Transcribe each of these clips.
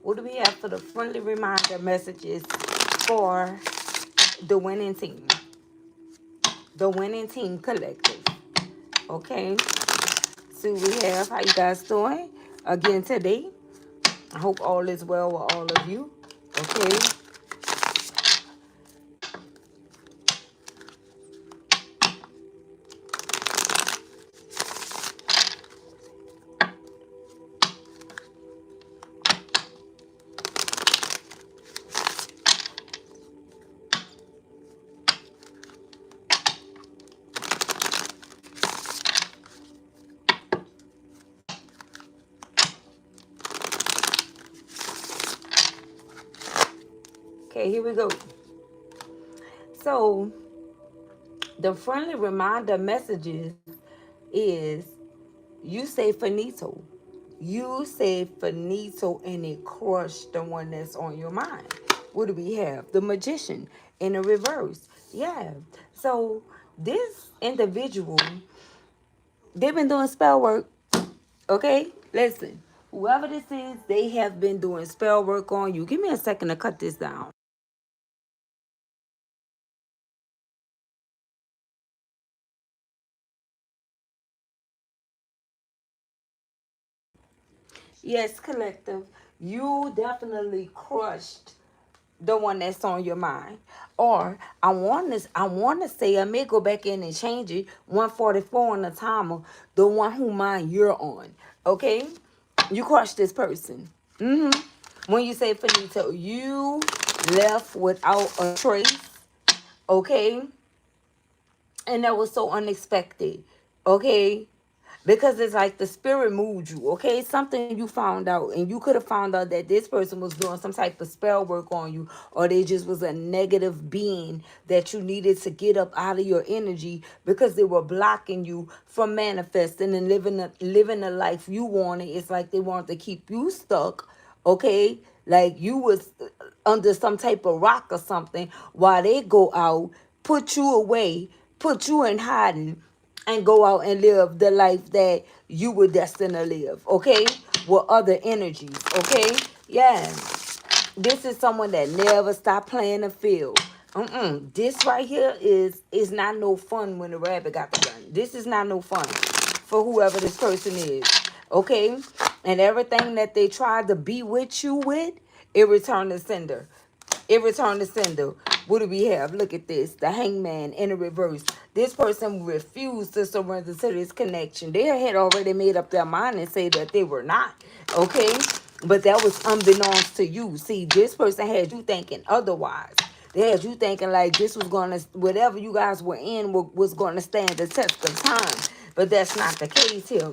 What do we have for the friendly reminder messages for the winning team? The winning team collective. Okay. See what we have. How you guys doing? Again today. I hope all is well with all of you. Okay. Okay, here we go. So the friendly reminder messages is you say finito. You say finito and it crushed the one that's on your mind. What do we have? The magician in the reverse. Yeah. So this individual, they've been doing spell work. Okay? Listen. Whoever this is, they have been doing spell work on you. Give me a second to cut this down. Yes, collective. You definitely crushed the one that's on your mind. Or I wanna say I may go back in and change it. 144 on the timer, the one who mind you're on. Okay? You crushed this person. When you say finito, you left without a trace. Okay? And that was so unexpected. Okay? Because it's like the spirit moved you, okay? Something you found out, and you could have found out that this person was doing some type of spell work on you, or they just was a negative being that you needed to get up out of your energy because they were blocking you from manifesting and living the life you wanted. It's like they wanted to keep you stuck, okay? Like you was under some type of rock or something while they go out, put you away, put you in hiding, and go out and live the life that you were destined to live, okay? With other energies, okay? Yeah. This is someone that never stopped playing the field. This right here is not no fun when the rabbit got the gun. This is not no fun for whoever this person is, okay? And everything that they tried to be with you with, it returned to sender. It returned to sender. What do we have? Look at this. The hangman in the reverse. This person refused to surrender to this connection. They had already made up their mind and say that they were not. Okay? But that was unbeknownst to you. See, this person had you thinking otherwise. They had you thinking like this was going to, whatever you guys were in was going to stand the test of time. But that's not the case here.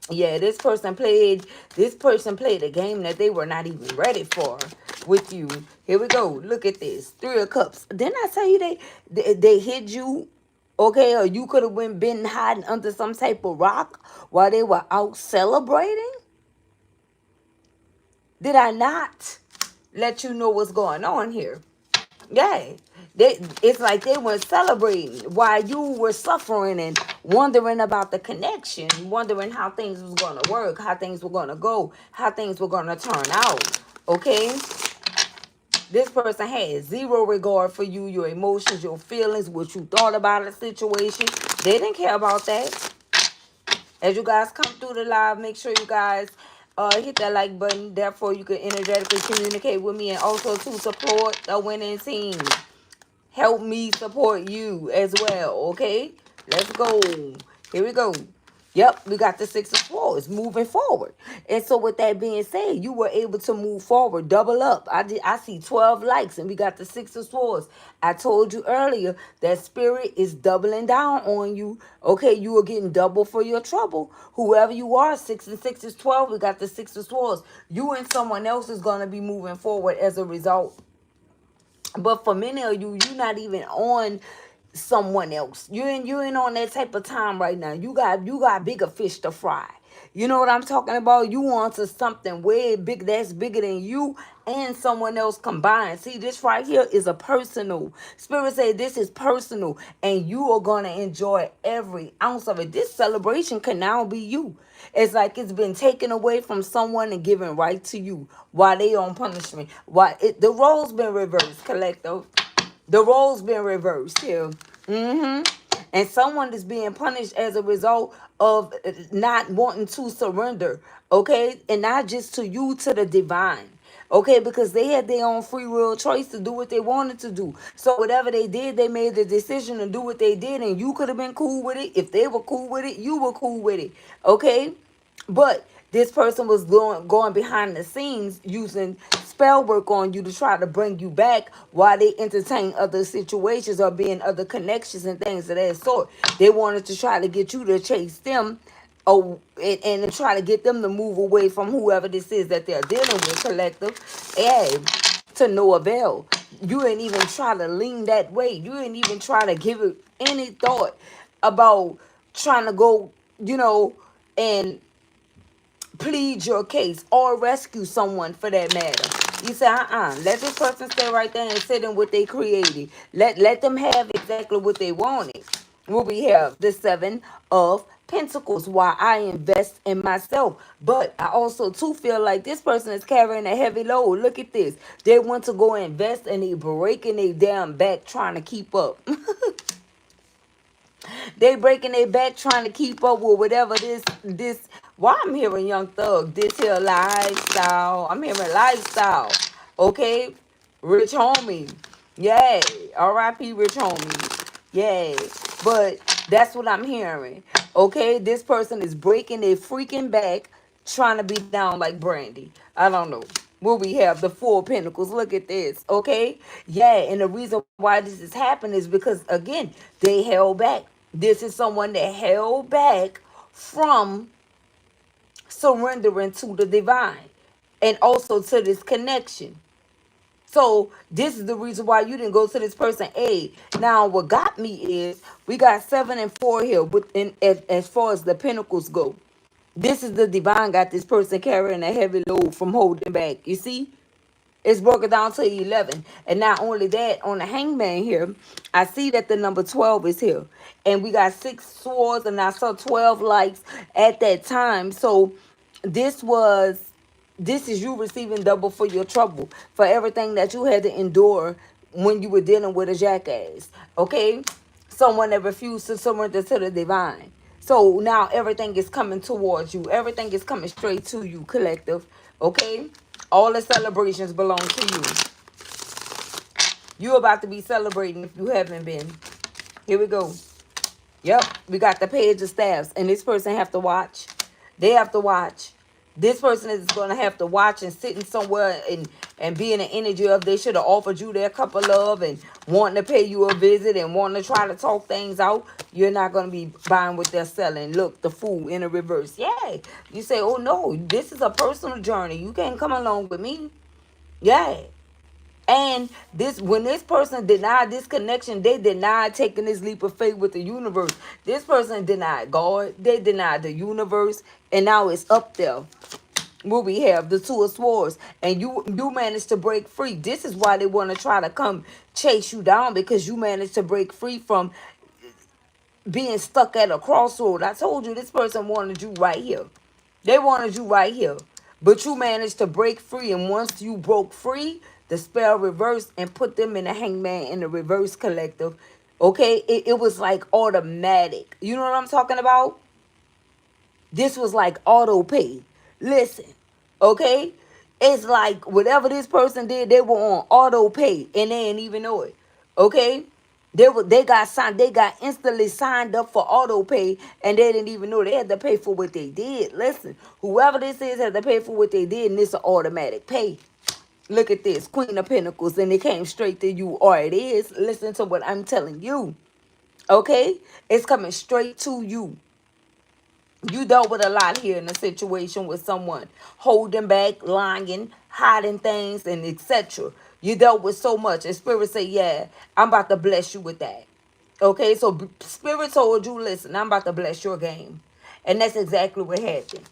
Yeah, this person played a game that they were not even ready for with you. Here we go. Look at this. 3 of Cups. Didn't I tell you they hid you? Okay, or you could have been hiding under some type of rock while they were out celebrating? Did I not let you know what's going on here? Yeah. It's like they were celebrating while you were suffering and wondering about the connection, wondering how things was going to work, how things were going to go, how things were going to turn out. Okay? This person had zero regard for you, your emotions, your feelings, what you thought about the situation. They didn't care about that. As you guys come through the live, make sure you guys hit that like button. Therefore, you can energetically communicate with me and also to support the winning team. Help me support you as well, okay? Let's go. Here we go. Yep, we got the 6 of Swords moving forward. And so with that being said, you were able to move forward, double up. I see 12 likes and we got the 6 of Swords. I told you earlier that spirit is doubling down on you. Okay, you are getting double for your trouble. Whoever you are, 6 and 6 is 12. We got the 6 of Swords. You and someone else is going to be moving forward as a result. But for many of you, you're not even on someone else. You ain't on that type of time right now. You got bigger fish to fry. You know what I'm talking about? You on to something way big that's bigger than you and someone else combined. See, this right here is a personal. Spirit say this is personal, and you are gonna enjoy every ounce of it. This celebration can now be you. It's like it's been taken away from someone and given right to you while they on punishment. The roles been reversed, collective. The roles been reversed here. And someone is being punished as a result of not wanting to surrender, okay? And not just to you, to the divine. Okay, because they had their own free will choice to do what they wanted to do. So whatever they did, they made the decision to do what they did, and you could have been cool with it. If they were cool with it, you were cool with it. Okay? But this person was going behind the scenes using spell work on you to try to bring you back while they entertain other situations or being other connections and things of that sort. They wanted to try to get you to chase them, and to try to get them to move away from whoever this is that they're dealing with, collective. And to no avail. You ain't even try to lean that way. You ain't even try to give it any thought about trying to go, and plead your case or rescue someone for that matter. You say, let this person stay right there and sit in what they created. Let them have exactly what they wanted. What we have, the Seven of Pentacles, why I invest in myself. But I also too feel like this person is carrying a heavy load. Look at this. They want to go invest and they breaking their damn back trying to keep up. They breaking their back trying to keep up with whatever this. Why I'm hearing Young Thug, this here lifestyle. I'm hearing lifestyle. Okay? Rich homie. Yay. R.I.P. Rich homie. Yay. But that's what I'm hearing. Okay? This person is breaking their freaking back trying to be down like Brandy. I don't know. What we have, the Four of Pentacles. Look at this. Okay? Yeah, and the reason why this is happening is because, again, they held back. This is someone that held back from surrendering to the divine and also to this connection. So this is the reason why you didn't go to this person. Now what got me is we got 7 and 4 here as far as the pentacles go. This is the divine got this person carrying a heavy load from holding back. You see? It's broken down to 11. And not only that, on the hangman here, I see that the number 12 is here. And we got 6 swords, and I saw 12 lights at that time. So this is you receiving double for your trouble, for everything that you had to endure when you were dealing with a jackass. Okay? Someone that refused to surrender to the divine. So now everything is coming towards you. Everything is coming straight to you, collective. Okay? All the celebrations belong to you. You're about to be celebrating if you haven't been. Here we go. Yep, we got the Page of Staffs. And this person have to watch. They have to watch. This person is going to have to watch and sitting somewhere and be in the energy of they should have offered you their cup of love and wanting to pay you a visit and wanting to try to talk things out. You're not going to be buying what they're selling. Look, the Fool in the reverse. Yeah. You say, oh, no, this is a personal journey. You can't come along with me. Yeah. And when this person denied this connection, they denied taking this leap of faith with the universe. This person denied God. They denied the universe. And now it's up there. What we have, the Two of Swords. And you managed to break free. This is why they want to try to come chase you down, because you managed to break free from being stuck at a crossroad. I told you this person wanted you right here. They wanted you right here. But you managed to break free. And once you broke free, the spell reversed and put them in the hangman in the reverse, collective. Okay? It was like automatic. You know what I'm talking about? This was like auto pay. Listen. Okay? It's like whatever this person did, they were on auto pay and they didn't even know it. Okay? They got instantly signed up for auto pay and they didn't even know they had to pay for what they did. Listen, whoever this is had to pay for what they did, and it's an automatic pay. Look at this, Queen of Pentacles, and it came straight to you, or it is. Listen to what I'm telling you. Okay? It's coming straight to you. You dealt with a lot here in a situation with someone holding back, lying, hiding things, and etc. You dealt with so much. And Spirit say, yeah, I'm about to bless you with that. Okay, so Spirit told you, listen, I'm about to bless your game. And that's exactly what happened.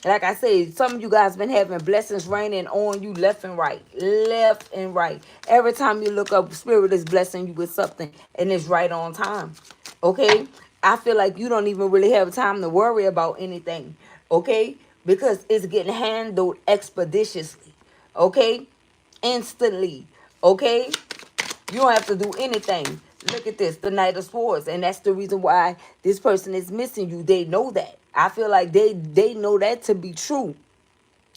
Like I said, some of you guys been having blessings raining on you left and right. Left and right. Every time you look up, Spirit is blessing you with something, and it's right on time. Okay? I feel like you don't even really have time to worry about anything. Okay? Because it's getting handled expeditiously. Okay? Instantly. Okay? You don't have to do anything. Look at this, the Knight of Swords. And that's the reason why this person is missing you. They know that. I feel like they know that to be true.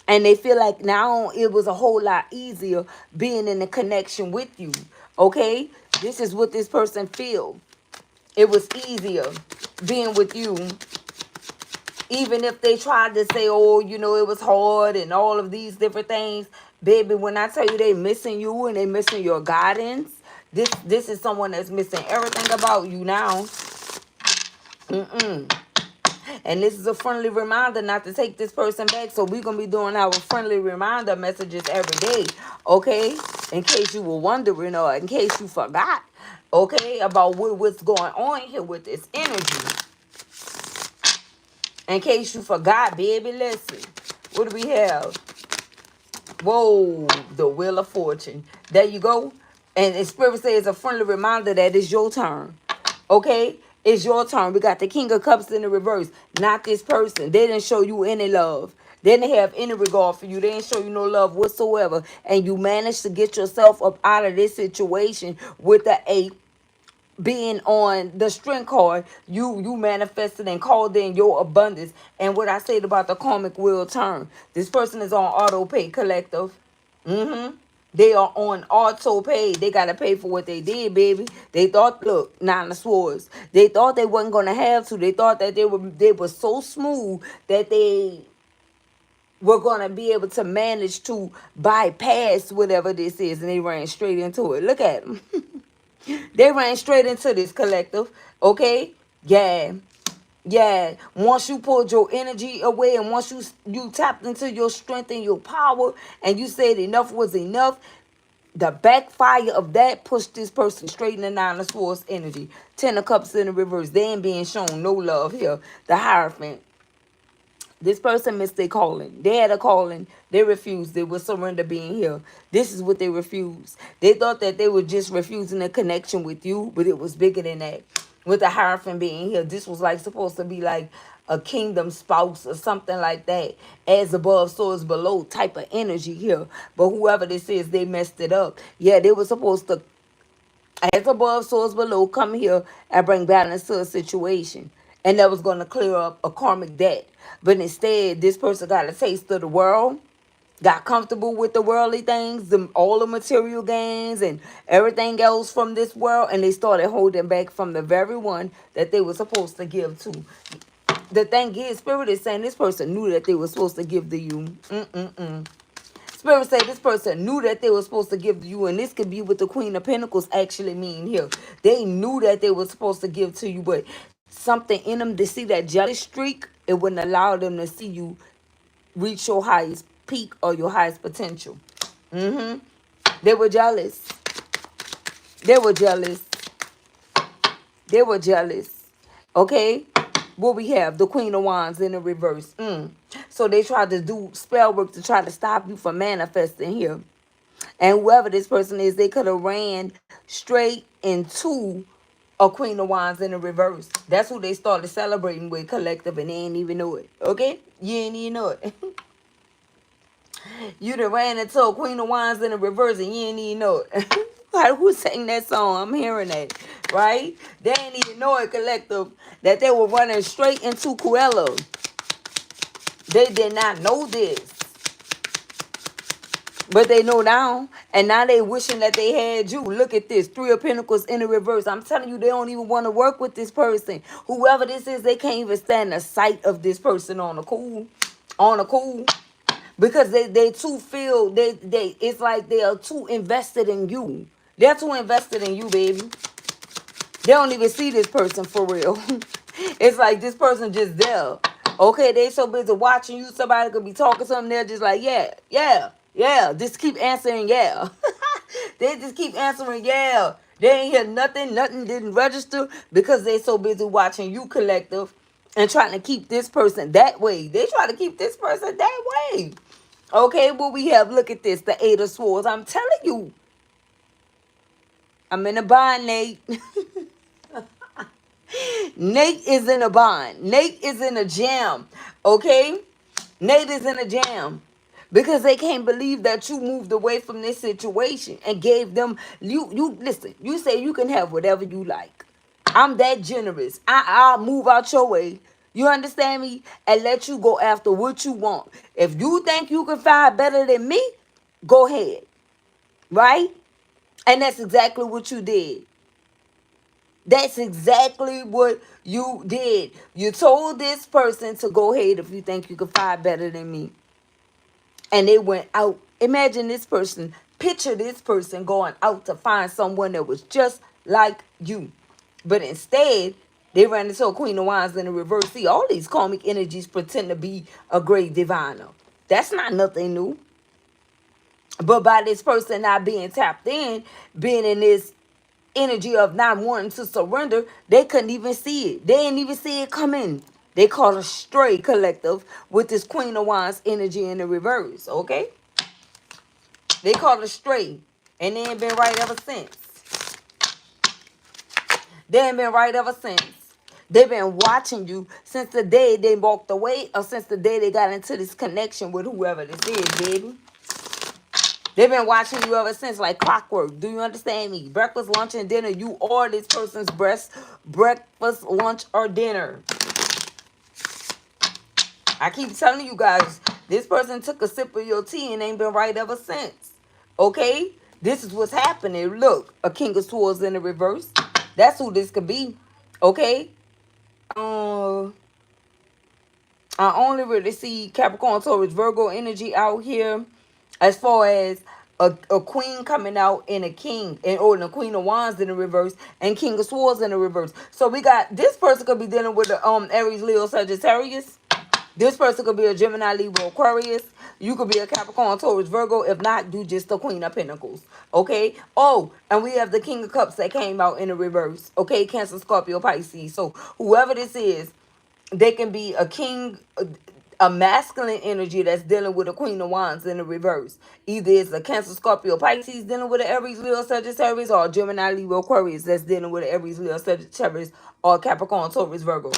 And they feel like now it was a whole lot easier being in a connection with you. Okay? This is what this person feel. It was easier being with you. Even if they tried to say, oh, you know, it was hard and all of these different things. Baby, when I tell you they missing you and they missing your guidance, this is someone that's missing everything about you now. And this is a friendly reminder not to take this person back. So we're going to be doing our friendly reminder messages every day. Okay? In case you were wondering or in case you forgot. Okay? About what's going on here with this energy. In case you forgot, baby, listen. What do we have? Whoa, the Wheel of Fortune. There you go. And the Spirit says a friendly reminder that it's your turn. Okay? It's your turn. We got the King of Cups in the reverse. Not this person. They didn't show you any love. They didn't have any regard for you. They didn't show you no love whatsoever. And you managed to get yourself up out of this situation with the 8 being on the strength card. You manifested and called in your abundance. And what I said about the karmic wheel turn, this person is on auto pay, collective. They are on auto pay. They gotta pay for what they did, baby. They thought, look, 9 of Swords, they thought they wasn't gonna have to. They thought that they were so smooth that they were gonna be able to manage to bypass whatever this is, and they ran straight into it. Look at them. They ran straight into this, collective. Okay? Yeah. Yeah. Once you pulled your energy away and once you tapped into your strength and your power and you said enough was enough, the backfire of that pushed this person straight in the 9 of Swords energy. 10 of Cups in the reverse. They ain't being shown no love here. The Hierophant. This person missed their calling. They had a calling. They refused. They would surrender being here. This is what they refused. They thought that they were just refusing a connection with you, but it was bigger than that. With the Hierophant being here, this was like supposed to be like a kingdom spouse or something like that. As above, so is below type of energy here. But whoever this is, they messed it up. Yeah, they were supposed to, as above, so is below, come here and bring balance to a situation. And that was going to clear up a karmic debt. But instead, this person got a taste of the world, got comfortable with the worldly things, all the material gains and everything else from this world, and they started holding back from the very one that they were supposed to give to. The thing is, Spirit is saying this person knew that they were supposed to give to you. Spirit say this person knew that they were supposed to give to you, and this could be what the Queen of Pentacles actually mean here. They knew that they were supposed to give to you, but something in them to see that jealous streak, it wouldn't allow them to see you reach your highest peak or your highest potential. They were jealous. They were jealous. They were jealous. Okay? What we have? The Queen of Wands in the reverse. So they tried to do spell work to try to stop you from manifesting here. And whoever this person is, they could have ran straight into a Queen of Wands in the reverse. That's who they started celebrating with, collective, and they ain't even know it. Okay? You ain't even know it. You done ran into a Queen of Wands in the reverse and you ain't even know it. Who sang that song? I'm hearing that. Right? They ain't even know it, collective, that they were running straight into Cruella. They did not know this. But they know now. And now they wishing that they had you. Look at this. 3 of Pentacles in the reverse. I'm telling you, they don't even want to work with this person. Whoever this is, they can't even stand the sight of this person on the cool. On the cool. Because they too feel, they it's like they are too invested in you. They're too invested in you, baby. They don't even see this person for real. It's like this person just there. Okay, they so busy watching you. Somebody could be talking to them. They're just like, yeah. Just keep answering, yeah. They just keep answering, yeah. They ain't hear nothing. Nothing didn't register because they so busy watching you, collective. and trying to keep this person that way. They try to keep this person that way. Okay, what we have, look at this, the Eight of Swords. I'm telling you, I'm in a bind, Nate. Nate is in a bind. Nate is in a jam. Okay? Nate is in a jam. Because they can't believe that you moved away from this situation and gave them, you listen, you say you can have whatever you like. I'm that generous. I'll move out your way. You understand me? And let you go after what you want. If you think you can find better than me, go ahead. Right? And that's exactly what you did. That's exactly what you did. You told this person to go ahead if you think you can find better than me. And they went out. Imagine this person. Picture this person going out to find someone that was just like you. But instead, they ran into a Queen of Wands in the reverse. See, all these karmic energies pretend to be a great diviner. That's not nothing new. But by this person not being tapped in, being in this energy of not wanting to surrender, they couldn't even see it. They didn't even see it coming. They caught a stray collective with this Queen of Wands energy in the reverse, okay? They caught a stray, and they ain't been right ever since. They ain't been right ever since. They've been watching you since the day they walked away or since the day they got into this connection with whoever this is, baby. They've been watching you ever since, like clockwork. Do you understand me? Breakfast, lunch, and dinner. You are this person's breakfast, lunch, or dinner. I keep telling you guys, this person took a sip of your tea and ain't been right ever since. Okay? This is what's happening. Look, a King of Swords in the reverse. That's who this could be. Okay? I only really see Capricorn, Taurus, Virgo energy out here. As far as a queen coming out and a king, or a Queen of Wands in the reverse, and King of Swords in the reverse. So we got, this person could be dealing with the Aries, Leo, Sagittarius. This person could be a Gemini, Libra, Aquarius. You could be a Capricorn, Taurus, Virgo. If not, do just the Queen of Pentacles. Okay? Oh, and we have the King of Cups that came out in the reverse. Okay? Cancer, Scorpio, Pisces. So whoever this is, they can be a king, a masculine energy that's dealing with a Queen of Wands in the reverse. Either it's a Cancer, Scorpio, Pisces dealing with an Aries, Leo, Sagittarius, or a Gemini, Libra, Aquarius that's dealing with an Aries, Leo, Sagittarius, or Capricorn, Taurus, Virgo.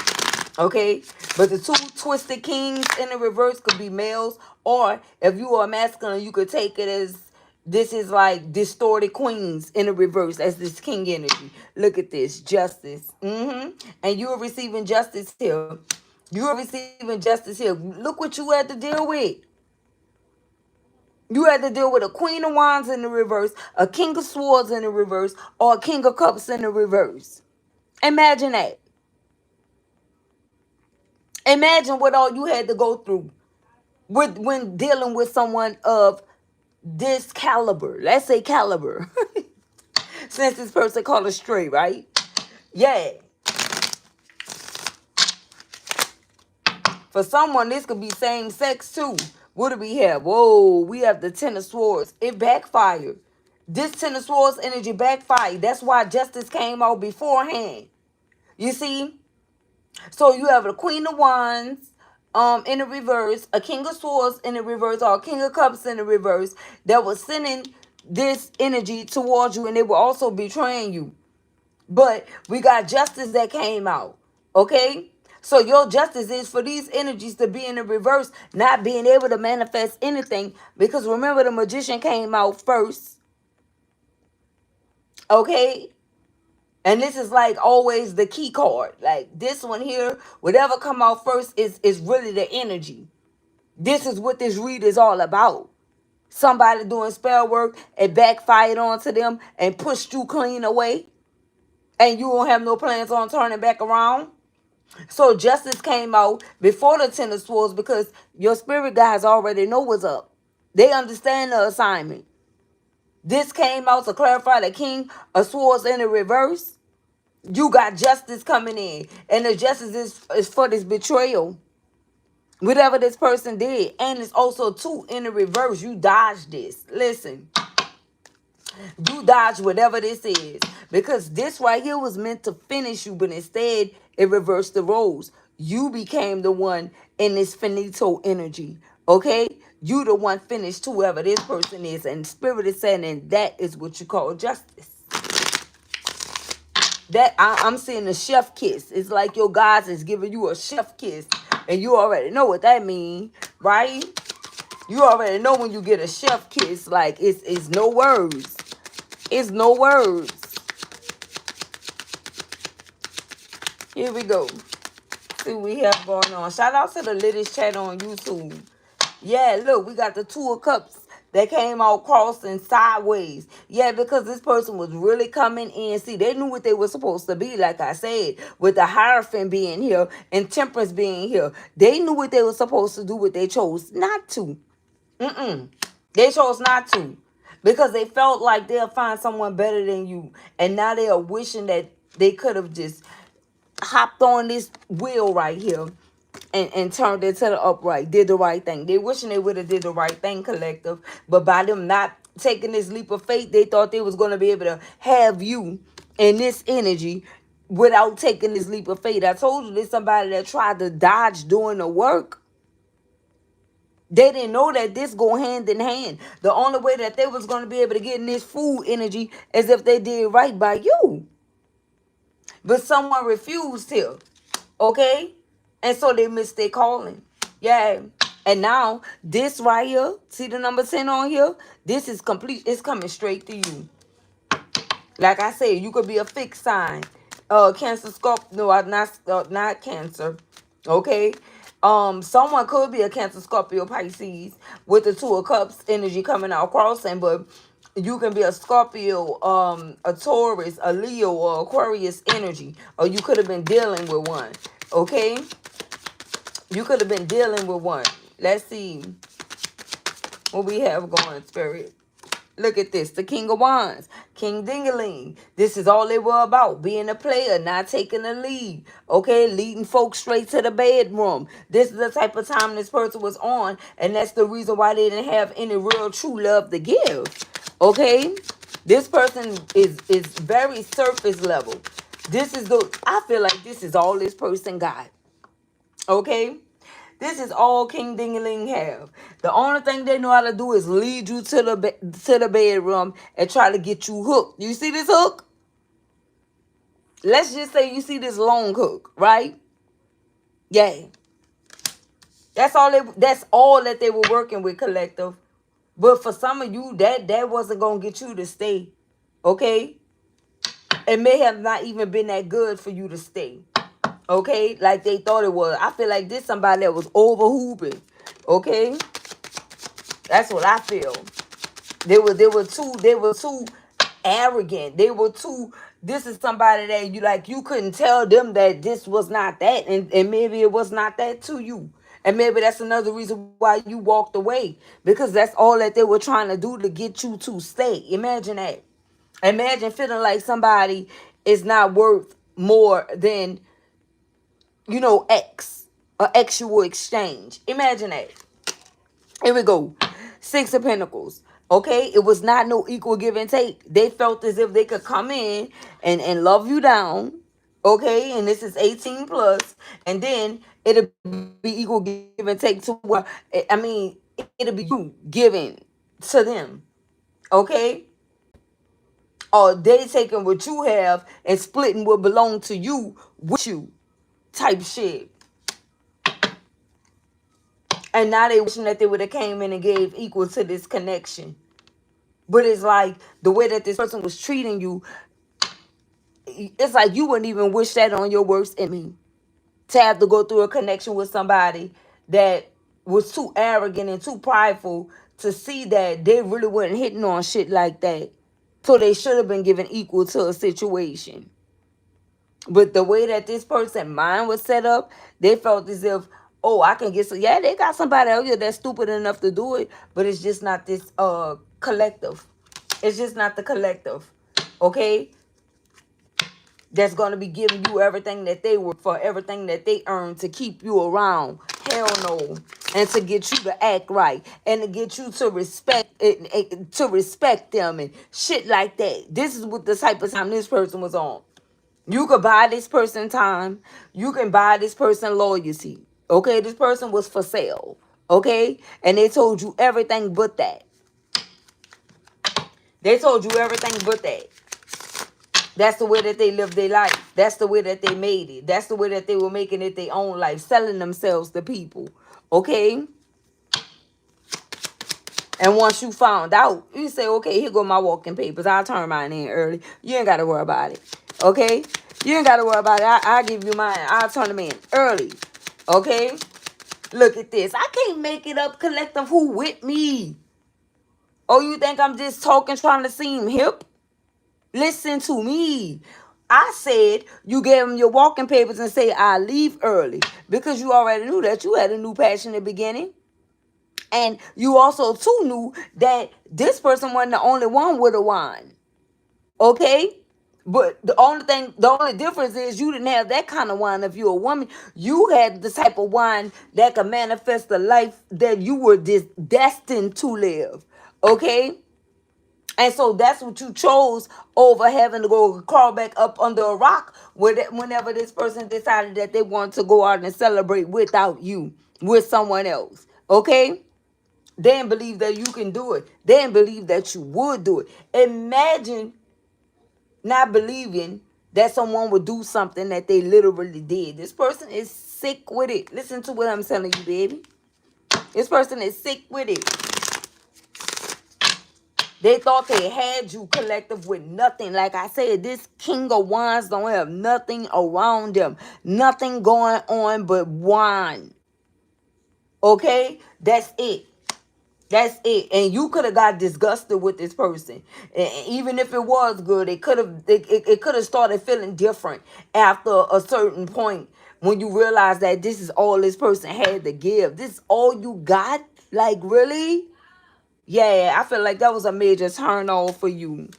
Okay? But the two twisted kings in the reverse could be males, or if you are masculine, you could take it as this is like distorted queens in the reverse as this king energy. Look at this. Justice. And you are receiving justice here. You are receiving justice here. Look what you had to deal with. You had to deal with a Queen of Wands in the reverse, a King of Swords in the reverse, or a King of Cups in the reverse. Imagine that. Imagine what all you had to go through when dealing with someone of this caliber. Let's say caliber. Since this person called a stray, right? Yeah. For someone, this could be same sex too. What do we have? Whoa, we have the Ten of Swords. It backfired. This Ten of Swords energy backfired. That's why justice came out beforehand. You see? So you have a Queen of Wands in the reverse, a King of Swords in the reverse, or a King of Cups in the reverse that was sending this energy towards you, and they were also betraying you. But we got justice that came out. Okay? So your justice is for these energies to be in the reverse, not being able to manifest anything. Because remember, the Magician came out first. Okay? And this is like always the key card. Like this one here, whatever come out first is really the energy. This is what this read is all about. Somebody doing spell work and backfired onto them and pushed you clean away. And you don't have no plans on turning back around. So justice came out before the Ten of Swords because your spirit guides already know what's up. They understand the assignment. This came out to clarify the King of Swords in the reverse. You got justice coming in. And the justice is for this betrayal. Whatever this person did. And it's also too in the reverse. You dodged this. Listen. You dodge whatever this is. Because this right here was meant to finish you. But instead, it reversed the roles. You became the one in this finito energy. Okay? You the one finished whoever this person is. And spirit is saying, and that is what you call justice. I'm seeing a chef kiss. It's like your guys is giving you a chef kiss. And you already know what that means, right? You already know when you get a chef kiss, like it's no words. It's no words. Here we go. See what we have going on. Shout out to the latest chat on YouTube. Yeah, look, we got the Two of Cups that came out crossing sideways. Yeah, because this person was really coming in. See, they knew what they were supposed to be, like I said, with the Hierophant being here and Temperance being here. They knew what they were supposed to do, but they chose not to. They chose not to. Because they felt like they'll find someone better than you. And now they are wishing that they could have just hopped on this wheel right here and turned it to the upright, did the right thing. They wishing they would have did the right thing, collective. But by them not taking this leap of faith, they thought they was going to be able to have you in this energy without taking this leap of faith. I told you there's somebody that tried to dodge doing the work. They didn't know that this go hand in hand. The only way that they was going to be able to get in this food energy is if they did right by you. But someone refused here. Okay? And so they missed their calling. Yeah. And now, this right here, see the number 10 on here? This is complete. It's coming straight to you. Like I said, you could be a fixed sign. Cancer, Scorpio, no, not Cancer. Okay? Someone could be a Cancer, Scorpio, Pisces with the Two of Cups energy coming out crossing, but you can be a Scorpio, a Taurus, a Leo, or Aquarius energy. Or you could have been dealing with one. Okay? You could have been dealing with one. Let's see what we have going, Spirit. Look at this. The King of Wands. King Dingaling. This is all they were about. Being a player, not taking the lead. Okay? Leading folks straight to the bedroom. This is the type of time this person was on. And that's the reason why they didn't have any real true love to give. Okay? This person is very surface level. I feel like this is all this person got. Okay? This is all King Dingaling have. The only thing they know how to do is lead you to the bedroom and try to get you hooked. You see this hook? Let's just say you see this long hook, right? Yeah. That's all that they were working with, collective. But for some of you, that wasn't gonna get you to stay. Okay? It may have not even been that good for you to stay. Okay, like they thought it was. I feel like this somebody that was over hooping. Okay, that's what I feel. They were too arrogant. They were too. This is somebody that you couldn't tell them that this was not that, and maybe it was not that to you, and maybe that's another reason why you walked away, because that's all that they were trying to do to get you to stay. Imagine that. Imagine feeling like somebody is not worth more than X, or actual exchange. Imagine that. Here we go. Six of Pentacles. Okay, it was not no equal give and take. They felt as if they could come in and love you down. Okay, and this is 18 plus, and then it'll be equal give and take to what it'll be you giving to them. Okay, or they taking what you have and splitting what belong to you with you, type shit. And now they wishing that they would have came in and gave equal to this connection. But it's like the way that this person was treating you, it's like you wouldn't even wish that on your worst enemy. To have to go through a connection with somebody that was too arrogant and too prideful to see that they really weren't hitting on shit like that. So they should have been given equal to a situation. But the way that this person's mind was set up, they felt as if, oh, I can get yeah, they got somebody out here that's stupid enough to do it, but it's just not this collective. It's just not the collective. Okay? That's gonna be giving you everything that they work for, everything that they earn to keep you around. Hell no. And to get you to act right. And to get you to respect them and shit like that. This is what the type of time this person was on. You could buy this person time. You can buy this person loyalty. Okay, this person was for sale. Okay, and they told you everything but that. They told you everything but that. That's the way that they lived their life. That's the way that they made it. That's the way that they were making it their own life, selling themselves to people. Okay? And once you found out, you say, okay, here go my walking papers. I'll turn mine in early. You ain't got to worry about it. Okay? You ain't got to worry about it. I'll give you mine. I'll turn them in early. Okay? Look at this. I can't make it up, collective. Who with me? Oh, you think I'm just talking, trying to seem hip? Listen to me. I said you gave them your walking papers and say I leave early because you already knew that you had a new passion in the beginning. And you also too knew that this person wasn't the only one with a wine. Okay? But the only difference is you didn't have that kind of wine if you're a woman. You had the type of wine that could manifest the life that you were destined to live. Okay? And so that's what you chose over having to go crawl back up under a rock whenever this person decided that they wanted to go out and celebrate without you, with someone else. Okay? They didn't believe that you can do it. They didn't believe that you would do it. Imagine not believing that someone would do something that they literally did. This person is sick with it. Listen to what I'm telling you, baby. This person is sick with it. They thought they had you, collective, with nothing. Like I said, this King of Wands don't have nothing around them. Nothing going on but wine. Okay? That's it. That's it. And you could have got disgusted with this person. And even if it was good, it could have started feeling different after a certain point when you realize that this is all this person had to give. This is all you got? Like, really? Yeah, I feel like that was a major turn off for you.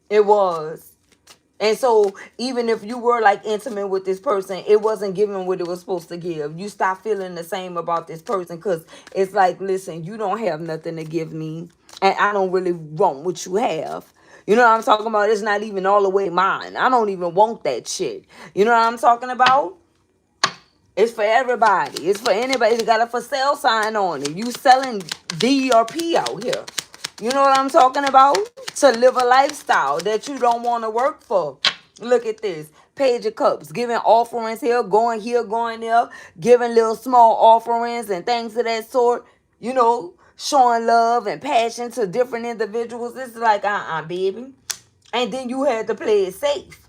It was. And so even if you were like intimate with this person, it wasn't giving what it was supposed to give. You stop feeling the same about this person because it's like, listen, you don't have nothing to give me. And I don't really want what you have. You know what I'm talking about? It's not even all the way mine. I don't even want that shit. You know what I'm talking about? It's for everybody. It's for anybody that got a for sale sign on it. You selling D or P out here. You know what I'm talking about? To live a lifestyle that you don't want to work for. Look at this. Page of Cups. Giving offerings here, going there. Giving little small offerings and things of that sort. You know, showing love and passion to different individuals. This is like, baby. And then you had to play it safe.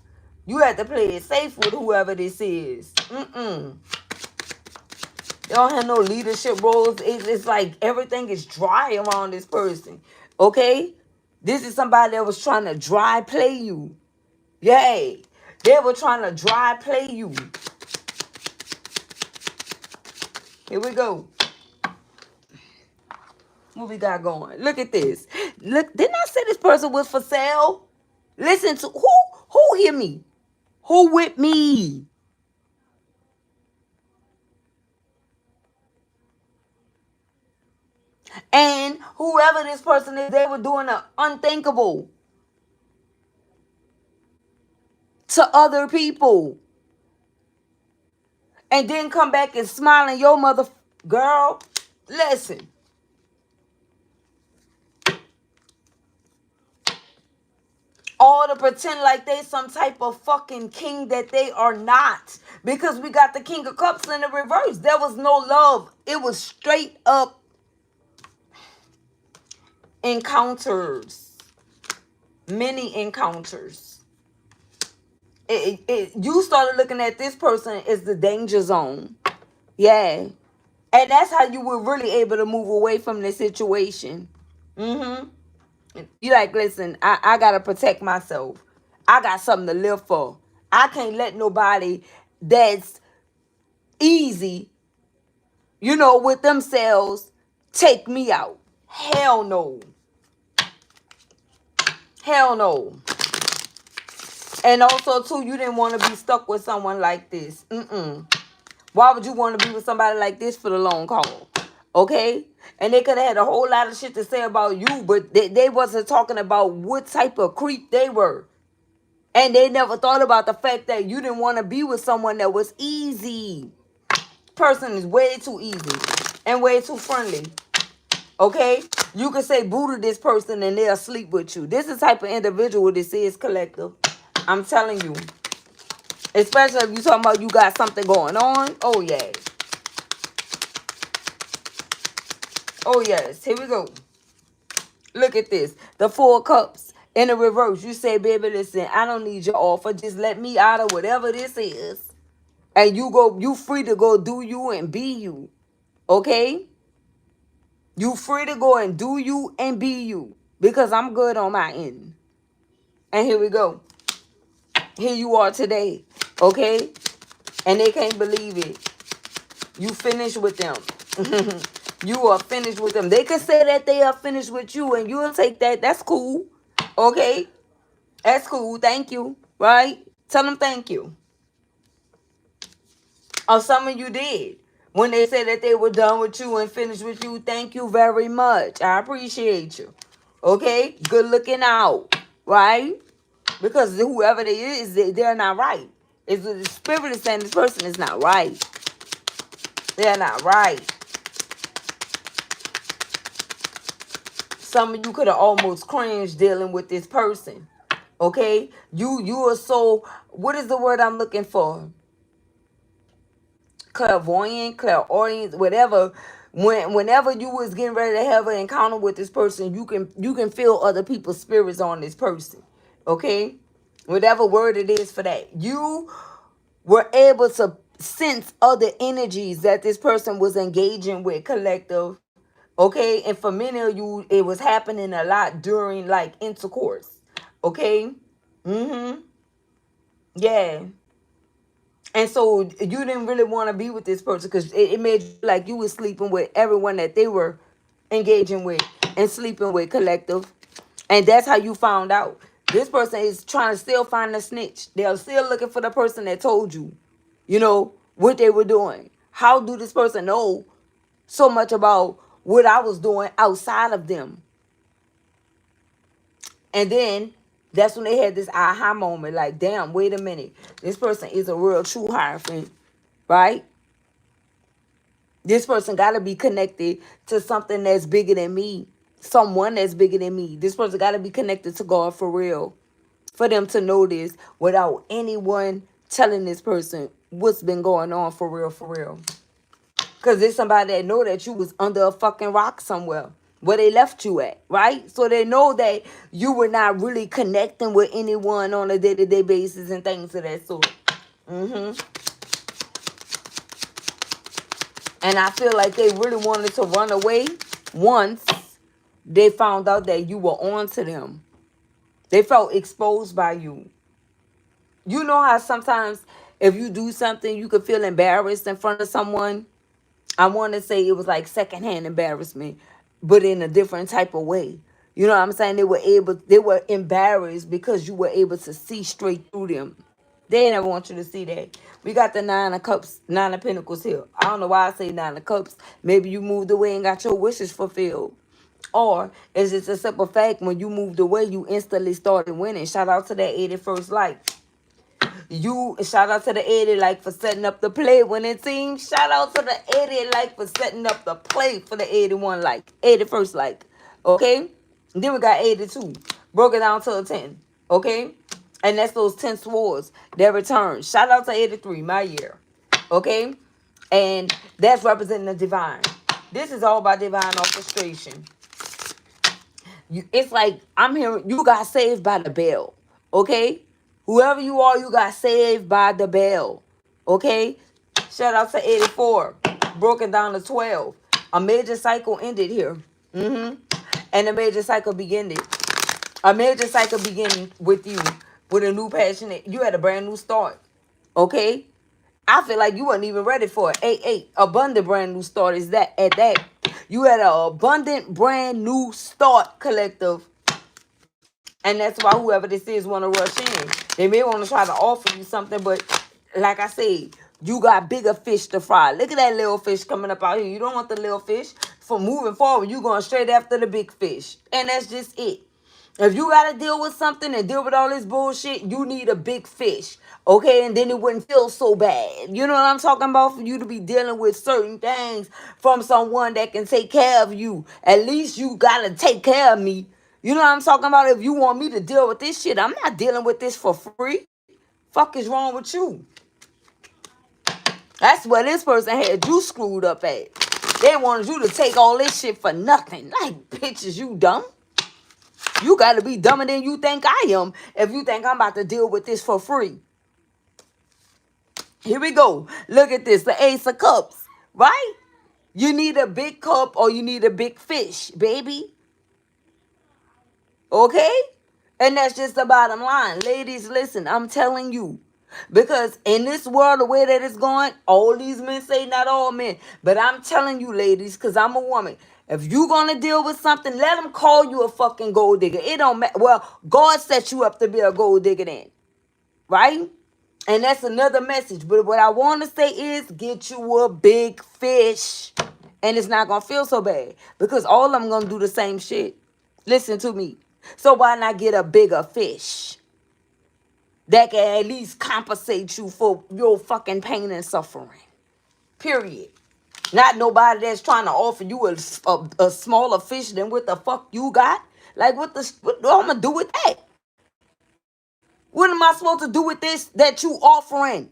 You had to play it safe with whoever this is. They don't have no leadership roles. It's like everything is dry around this person. Okay? This is somebody that was trying to dry play you. Yay. They were trying to dry play you. Here we go. What we got going? Look at this. Look, didn't I say this person was for sale? Listen to who hear me? Who with me? And whoever this person is, they were doing the unthinkable to other people. And then come back and smile in your mother. Girl, listen. All to pretend like they some type of fucking king that they are not. Because we got the King of Cups in the reverse. There was no love. It was straight up encounters. Many encounters. You started looking at this person as the danger zone. Yeah. And that's how you were really able to move away from the situation. You like, listen, I got to protect myself. I got something to live for. I can't let nobody that's easy, with themselves take me out. Hell no. Hell no. And also, too, you didn't want to be stuck with someone like this. Why would you want to be with somebody like this for the long haul? Okay? And they could have had a whole lot of shit to say about you, but they wasn't talking about what type of creep they were. And they never thought about the fact that you didn't want to be with someone that was easy. Person is way too easy and way too friendly. Okay? You can say boo to this person and they'll sleep with you. This is the type of individual this is, collective. I'm telling you. Especially if you talking about you got something going on. Oh, yeah. Oh, yes. Here we go. Look at this. The 4 cups in the reverse. You say, baby, listen, I don't need your offer. Just let me out of whatever this is. And you free to go do you and be you. Okay? You free to go and do you and be you. Because I'm good on my end. And here we go. Here you are today. Okay? And they can't believe it. You finished with them. You are finished with them. They can say that they are finished with you and you'll take that. That's cool. Okay? That's cool. Thank you. Right? Tell them thank you. Or some of you did. When they said that they were done with you and finished with you, thank you very much. I appreciate you. Okay? Good looking out. Right? Because whoever they is, they're not right. It's the spirit is saying this person is not right. They're not right. Some of you could have almost cringed dealing with this person. Okay? You are so, what is the word I'm looking for? Clairvoyant, clairaudient, whatever. Whenever you was getting ready to have an encounter with this person, you can feel other people's spirits on this person. Okay? Whatever word it is for that. You were able to sense other energies that this person was engaging with, collective. Okay? And for many of you, it was happening a lot during like intercourse. Okay? Mm-hmm. Yeah. And so you didn't really want to be with this person because it made you like you were sleeping with everyone that they were engaging with and sleeping with, collective. And that's how you found out. This person is trying to still find a snitch. They're still looking for the person that told you, what they were doing. How do this person know so much about what I was doing outside of them? And then that's when they had this aha moment, like, damn, wait a minute. This person is a real true hierophant, right? This person got to be connected to something that's bigger than me. Someone that's bigger than me. This person got to be connected to God for real. For them to know this without anyone telling this person what's been going on for real, for real. Because there's somebody that know that you was under a fucking rock somewhere where they left you at, right? So they know that you were not really connecting with anyone on a day-to-day basis and things of that sort. And I feel like they really wanted to run away once they found out that you were on to them. They felt exposed by you. You know how sometimes if you do something, you could feel embarrassed in front of someone? I want to say it was like secondhand embarrassment, but in a different type of way. You know what I'm saying? They were embarrassed because you were able to see straight through them. They never want you to see that. We got the 9 of cups, 9 of pentacles here. I don't know why I say 9 of cups. Maybe you moved away and got your wishes fulfilled. Or is it a simple fact when you moved away, you instantly started winning? Shout out to that 81st light. Shout out to the 80 like for setting up the play winning team. Shout out to the 80 like for setting up the play for the 81 like. 81st like. Okay? Then we got 82. Broke it down to a 10. Okay? And that's those 10 swords that return. Shout out to 83, my year. Okay? And that's representing the divine. This is all about divine orchestration. It's like I'm hearing you got saved by the bell. Okay? Whoever you are, you got saved by the bell. Okay? Shout out to 84. Broken down to 12. A major cycle ended here. And a major cycle began it. A major cycle began with you. With a new passion. You had a brand new start. Okay? I feel like you weren't even ready for it. 8-8. Abundant brand new start is that at that. You had an abundant brand new start, collective. And that's why whoever this is want to rush in. They may want to try to offer you something, but like I said, you got bigger fish to fry. Look at that little fish coming up out here. You don't want the little fish. For moving forward, you're going straight after the big fish. And that's just it. If you got to deal with something and deal with all this bullshit, you need a big fish. Okay, and then it wouldn't feel so bad. You know what I'm talking about? For you to be dealing with certain things from someone that can take care of you. At least you got to take care of me. You know what I'm talking about? If you want me to deal with this shit, I'm not dealing with this for free. Fuck is wrong with you? That's where this person had you screwed up at. They wanted you to take all this shit for nothing. Like, bitches, you dumb? You got to be dumber than you think I am if you think I'm about to deal with this for free. Here we go. Look at this. The Ace of Cups. Right? You need a big cup or you need a big fish, baby. Okay? And that's just the bottom line. Ladies, listen, I'm telling you. Because in this world, the way that it's going, all these men say not all men. But I'm telling you, ladies, because I'm a woman. If you going to deal with something, let them call you a fucking gold digger. It don't matter. Well, God set you up to be a gold digger then. Right? And that's another message. But what I want to say is get you a big fish. And it's not going to feel so bad. Because all of them going to do the same shit. Listen to me. So why not get a bigger fish that can at least compensate you for your fucking pain and suffering? Period. Not nobody that's trying to offer you a smaller fish than what the fuck you got. Like, what I'm going to do with that? What am I supposed to do with this that you offering?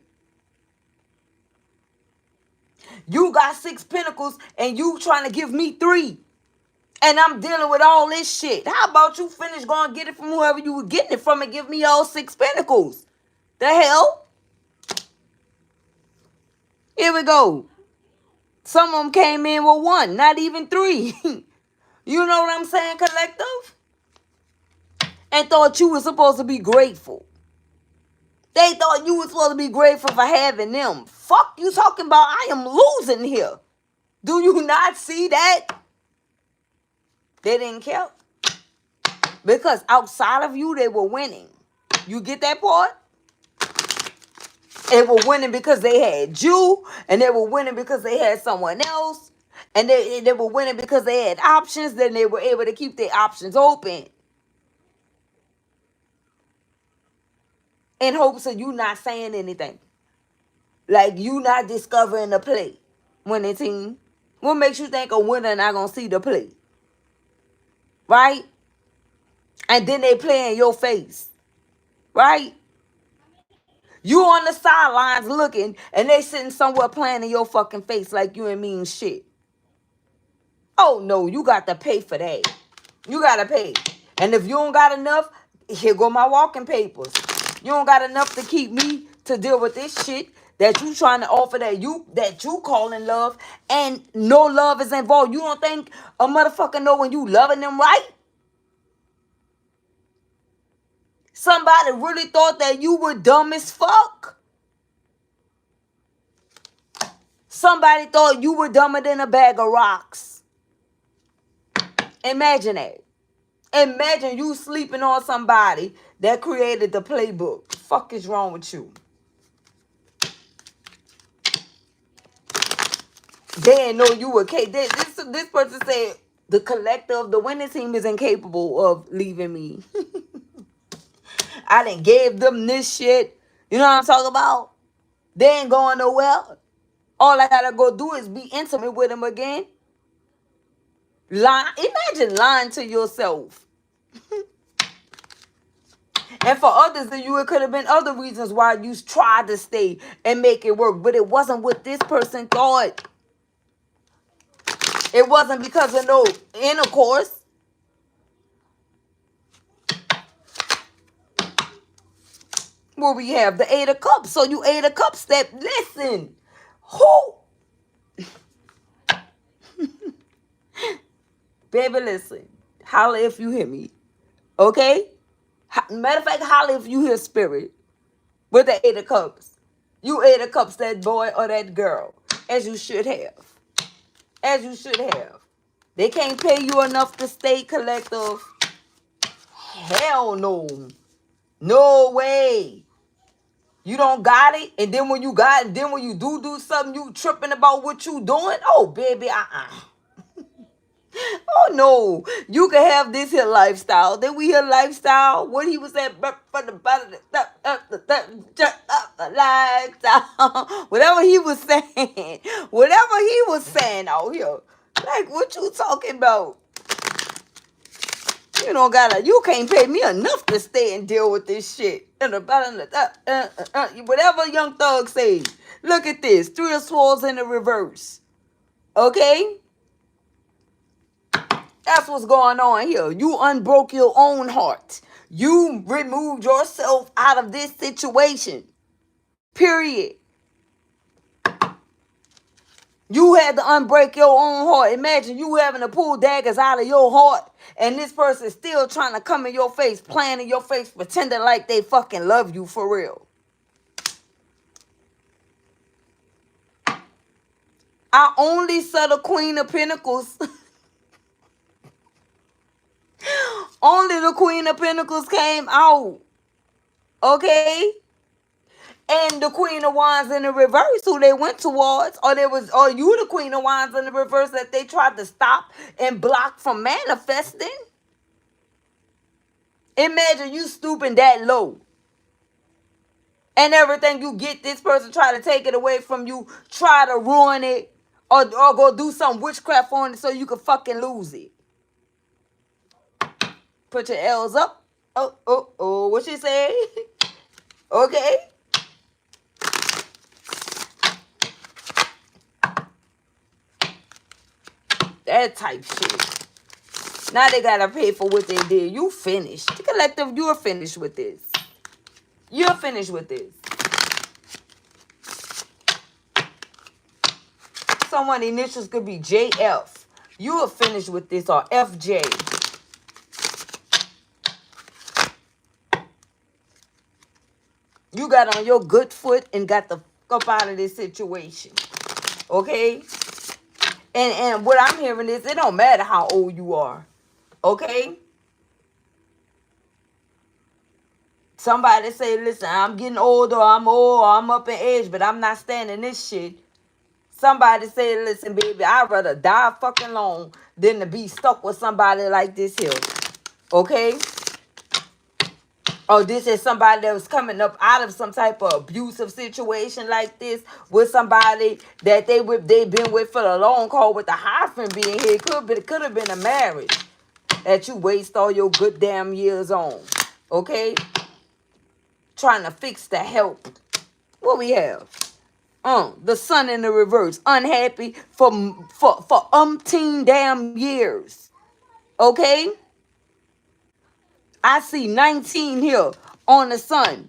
You got 6 pentacles and you trying to give me 3. And I'm dealing with all this shit. How about you finish going to get it from whoever you were getting it from and give me all 6 pentacles? The hell? Here we go. Some of them came in with 1, not even 3. You know what I'm saying, collective? And thought you were supposed to be grateful. They thought you were supposed to be grateful for having them. Fuck you talking about I am losing here. Do you not see that? They didn't care. Because outside of you, they were winning. You get that part? They were winning because they had you. And they were winning because they had someone else. And they were winning because they had options. Then they were able to keep their options open. In hopes of you not saying anything. Like you not discovering the play. Winning team. What makes you think a winner not going to see the play? Right? And then they play in your face. Right? You on the sidelines looking, and they sitting somewhere playing in your fucking face like you ain't mean shit. Oh, no, you got to pay for that. You got to pay. And if you don't got enough, here go my walking papers. You don't got enough to keep me to deal with this shit that you trying to offer that you calling love, and no love is involved. You don't think a motherfucker know when you loving them right? Somebody really thought that you were dumb as fuck. Somebody thought you were dumber than a bag of rocks. Imagine that. Imagine you sleeping on somebody that created the playbook. The fuck is wrong with you? They didn't know you were capable. This person said the collector of the winning team is incapable of leaving me. I done gave them this shit. You know what I'm talking about? They ain't going nowhere. All I gotta go do is be intimate with them again. Imagine lying to yourself. And for others of you, it could have been other reasons why you tried to stay and make it work. But it wasn't what this person thought. It wasn't because of no intercourse. Where we have the 8 of Cups. So you 8 of Cups step. Listen. Who? Baby, listen. Holla if you hear me. Okay? Matter of fact, holla if you hear spirit. With the 8 of Cups. You 8 of Cups, that boy or that girl. As you should have. As you should have. They can't pay you enough to stay, collective. Hell no. No way. You don't got it. And then when you got it, then when you do something, you tripping about what you doing. Oh, baby, Oh no, you can have this here lifestyle. Then we hear lifestyle. What he was at from the bottom, the lifestyle. Whatever he was saying, whatever he was saying out here. Like what you talking about? You don't gotta. You can't pay me enough to stay and deal with this shit. And whatever Young Thug says. Look at this. 3 of Swords in the reverse. Okay. That's what's going on here. You unbroke your own heart. You removed yourself out of this situation. Period. You had to unbreak your own heart. Imagine you having to pull daggers out of your heart and this person still trying to come in your face, playing in your face, pretending like they fucking love you for real. I only saw the Queen of Pentacles. Only the Queen of Pentacles came out. Okay? And the Queen of Wands in the reverse, who they went towards, or you the Queen of Wands in the reverse that they tried to stop and block from manifesting. Imagine you stooping that low. And everything you get, this person try to take it away from you, try to ruin it, or go do some witchcraft on it so you can fucking lose it. Put your L's up. Oh, what she say? Okay. That type shit. Now they gotta pay for what they did. You finished. The collective, you're finished with this. You're finished with this. Someone initials could be JF. You are finished with this, or FJ. You got on your good foot and got the fuck up out of this situation. Okay? And what I'm hearing is it don't matter how old you are. Okay? Somebody say, listen, I'm getting older, I'm old, I'm up in age, but I'm not standing this shit. Somebody say, listen, baby, I'd rather die fucking long than to be stuck with somebody like this here. Okay? Or this is somebody that was coming up out of some type of abusive situation like this with somebody that they've been with for the long haul with the hyphen being here. It could have been a marriage that you waste all your good damn years on. Okay? Trying to fix the help. What we have? The Sun in the reverse. Unhappy for umpteen damn years. Okay? I see 19 here on the Sun.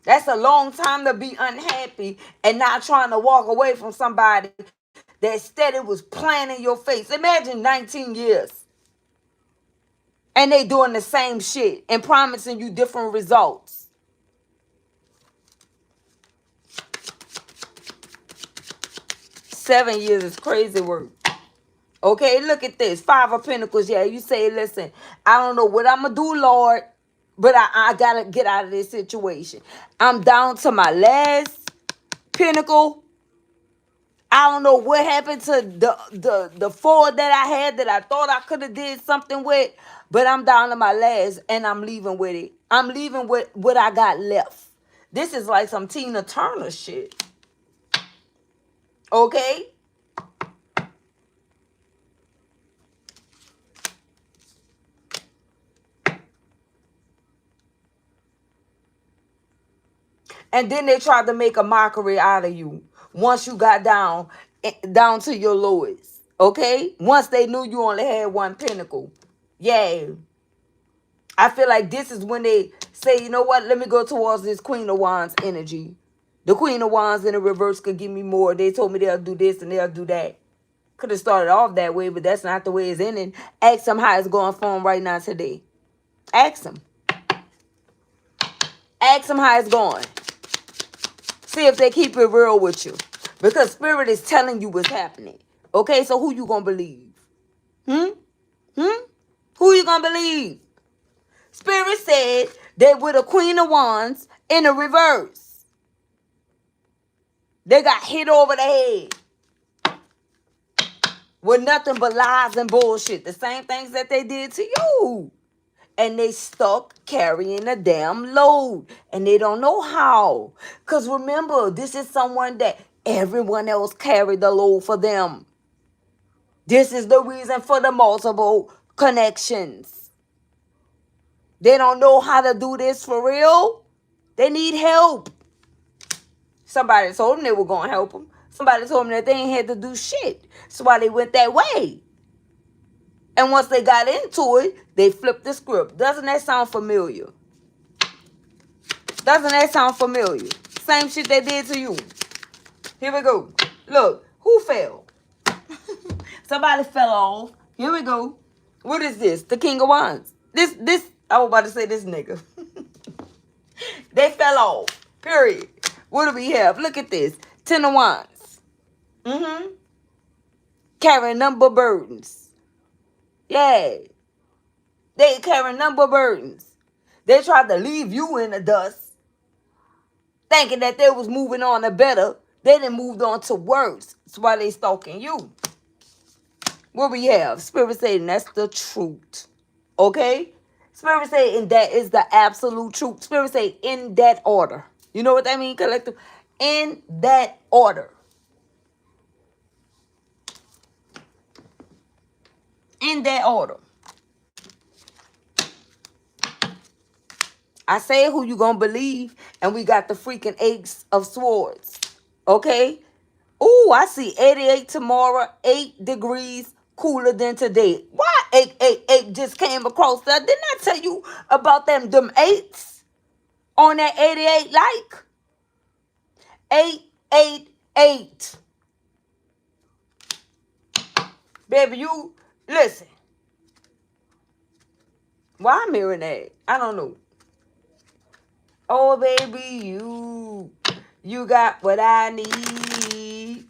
That's a long time to be unhappy and not trying to walk away from somebody that steady was playing in your face. Imagine 19 years. And they doing the same shit and promising you different results. Seven years is crazy work. Okay, look at this. 5 of Pentacles. Yeah, you say, listen, I don't know what I'm going to do, Lord, but I got to get out of this situation. I'm down to my last pentacle. I don't know what happened to the 4 that I had that I thought I could have did something with, but I'm down to my last and I'm leaving with it. I'm leaving with what I got left. This is like some Tina Turner shit. Okay? And then they tried to make a mockery out of you once you got down to your lowest. Okay? Once they knew you only had 1 pentacle. Yeah. I feel like this is when they say, you know what? Let me go towards this Queen of Wands energy. The Queen of Wands in the reverse could give me more. They told me they'll do this and they'll do that. Could have started off that way, but that's not the way it's ending. Ask them how it's going for them right now today. Ask them. Ask them how it's going. See if they keep it real with you. Because Spirit is telling you what's happening. Okay, so who you gonna believe? Who you gonna believe? Spirit said that with a Queen of Wands in the reverse, they got hit over the head. with nothing but lies and bullshit. The same things that they did to you. And they stuck carrying a damn load. And they don't know how. Because remember, this is someone that everyone else carried the load for them. This is the reason for the multiple connections. They don't know how to do this for real. They need help. Somebody told them they were going to help them. Somebody told them that they ain't had to do shit. That's why they went that way. And once they got into it, they flipped the script. Doesn't that sound familiar? Doesn't that sound familiar? Same shit they did to you. Here we go. Look, who fell? Somebody fell off. Here we go. What is this? The King of Wands. This, I was about to say this nigga. They fell off. Period. What do we have? Look at this. Ten of Wands. Carrying number of burdens. Yeah. They carrying number of burdens. They tried to leave you in the dust, thinking that they was moving on to better. They done moved on to worse. That's why they stalking you. What we have? Spirit saying that's the truth. Okay? Spirit saying that is the absolute truth. Spirit saying in that order. You know what that means, collective? In that order. In that order. I say who you gonna believe, and we got the freaking Ace of Swords. Okay? Ooh, I see 88 tomorrow, 8 degrees cooler than today. Why 888 just came across that? Didn't I tell you about them 8s on that 88 like? 888. Baby, you listen. Why I'm hearing that? I don't know. Oh, baby, you got what I need.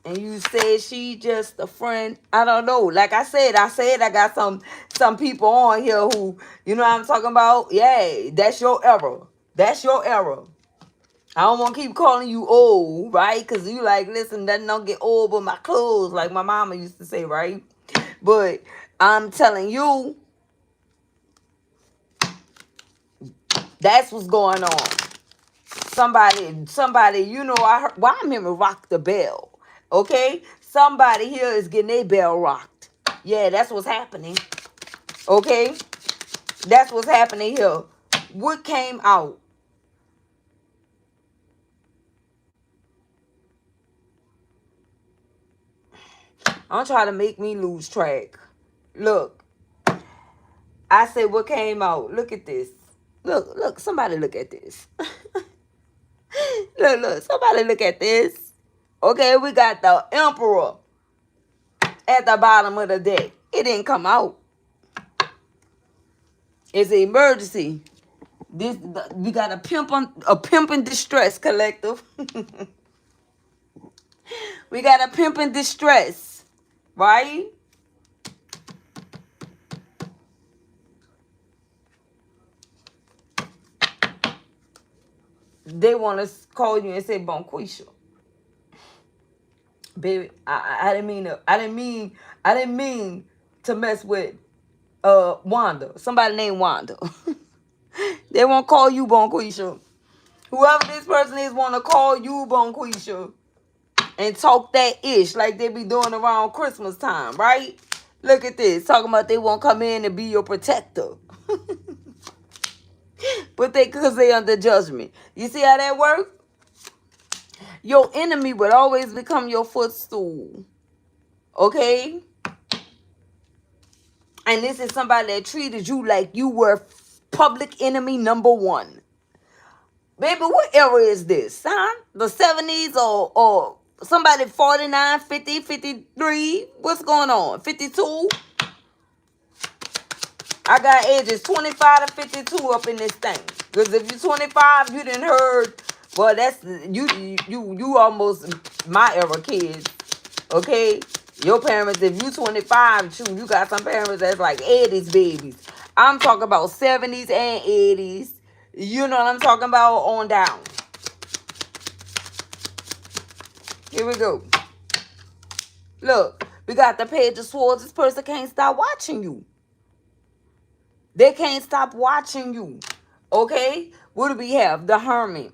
And you said she just a friend. I don't know. Like I said I got some people on here who, you know what I'm talking about? Yeah, that's your era. That's your era. I don't want to keep calling you old, right? Because you like, listen, that don't get old but my clothes, like my mama used to say, right? But I'm telling you, that's what's going on. Somebody, you know, I heard, why I'm hearing rock the bell, okay? Somebody here is getting their bell rocked. Yeah, that's what's happening, okay? That's what's happening here. What came out? I'm trying to make me lose track. Look, I said what came out. Look at this. Look, somebody look at this. Look, somebody look at this. Okay, we got the Emperor at the bottom of the deck. It didn't come out. It's an emergency. We got a pimp in distress, collective. We got a pimp in distress, right? They want to call you and say Bonquisha. Baby, I didn't mean to mess with Wanda. Somebody named Wanda. They won't call you Bonquisha. Whoever this person is want to call you Bonquisha and talk that ish like they be doing around Christmas time, right? Look at this. Talking about they won't come in and be your protector. But because they under judgment. You see how that works? Your enemy would always become your footstool. Okay? And this is somebody that treated you like you were public enemy number one. Baby, what era is this? Huh? The 70s or somebody 49, 50, 53? What's going on? 52? I got ages 25 to 52 up in this thing. Because if you're 25, you didn't heard. Well, that's you almost my era kids. Okay? Your parents, if you 25, shoot, you got some parents that's like 80s babies. I'm talking about 70s and 80s. You know what I'm talking about? On down. Here we go. Look, we got the Page of Swords. This person can't stop watching you. They can't stop watching you. Okay? What do we have? The Hermit.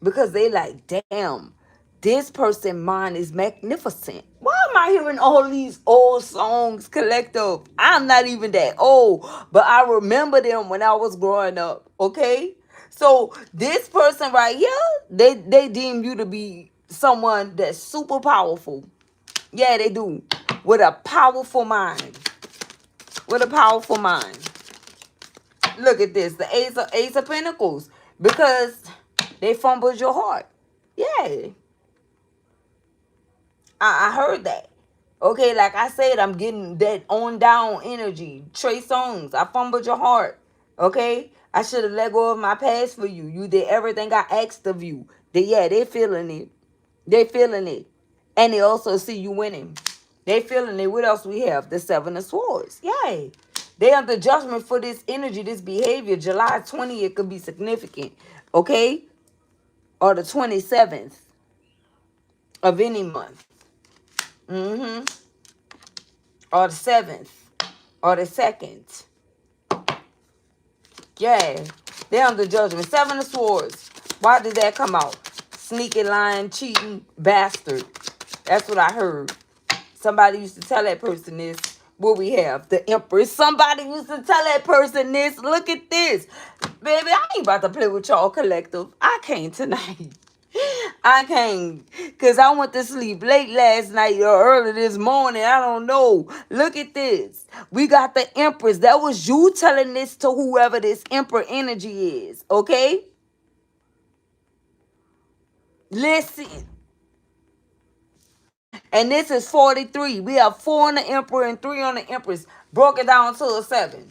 Because they like, damn, this person mind is magnificent. Why am I hearing all these old songs collective? I'm not even that old, but I remember them when I was growing up. Okay? So this person right here, they deem you to be someone that's super powerful. Yeah, they do. With a powerful mind. With a powerful mind. Look at this. The Ace of Pentacles. Because they fumbled your heart. Yeah. I heard that. Okay, like I said, I'm getting that on down energy. Trey Songz, I fumbled your heart. Okay? I should have let go of my past for you. You did everything I asked of you. They feeling it. They feeling it. And they also see you winning. They feeling it. What else we have? The Seven of Swords. Yay. They under judgment for this energy, this behavior. July 20th could be significant. Okay? Or the 27th of any month. Or the 7th. Or the 2nd. Yeah. They're under judgment. Seven of Swords. Why did that come out? Sneaking, lying, cheating, bastard. That's what I heard. Somebody used to tell that person this. What we have? The Empress. Somebody used to tell that person this. Look at this. Baby, I ain't about to play with y'all collective. I can't tonight. I can't. Because I went to sleep late last night or early this morning. I don't know. Look at this. We got the Empress. That was you telling this to whoever this Emperor energy is. Okay? Listen. And this is 43. We have 4 on the Emperor and 3 on the Empress. Broke it down to a 7.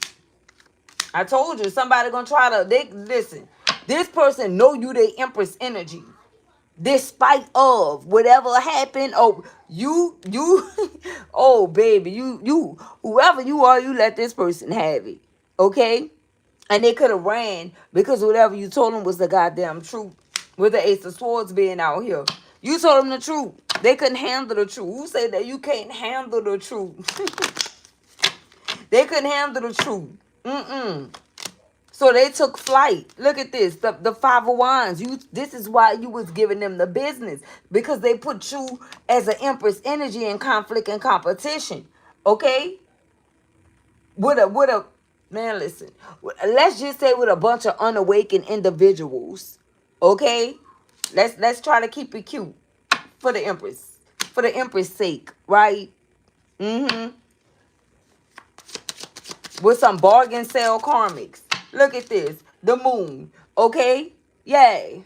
I told you, somebody gonna try to, listen. This person know you the Empress energy. Despite of whatever happened, oh baby, whoever you are, you let this person have it. Okay? And they could have ran because whatever you told them was the goddamn truth. With the Ace of Swords being out here. You told them the truth. They couldn't handle the truth. Who said that you can't handle the truth? They couldn't handle the truth. So they took flight. Look at this. The Five of Wands. This is why you was giving them the business. Because they put you as an Empress energy in conflict and competition. Okay? With a man, listen. Let's just say with a bunch of unawakened individuals. Okay? Let's try to keep it cute. For the Empress. For the Empress' sake. Right? With some bargain sale karmics. Look at this. The moon. Okay? Yay.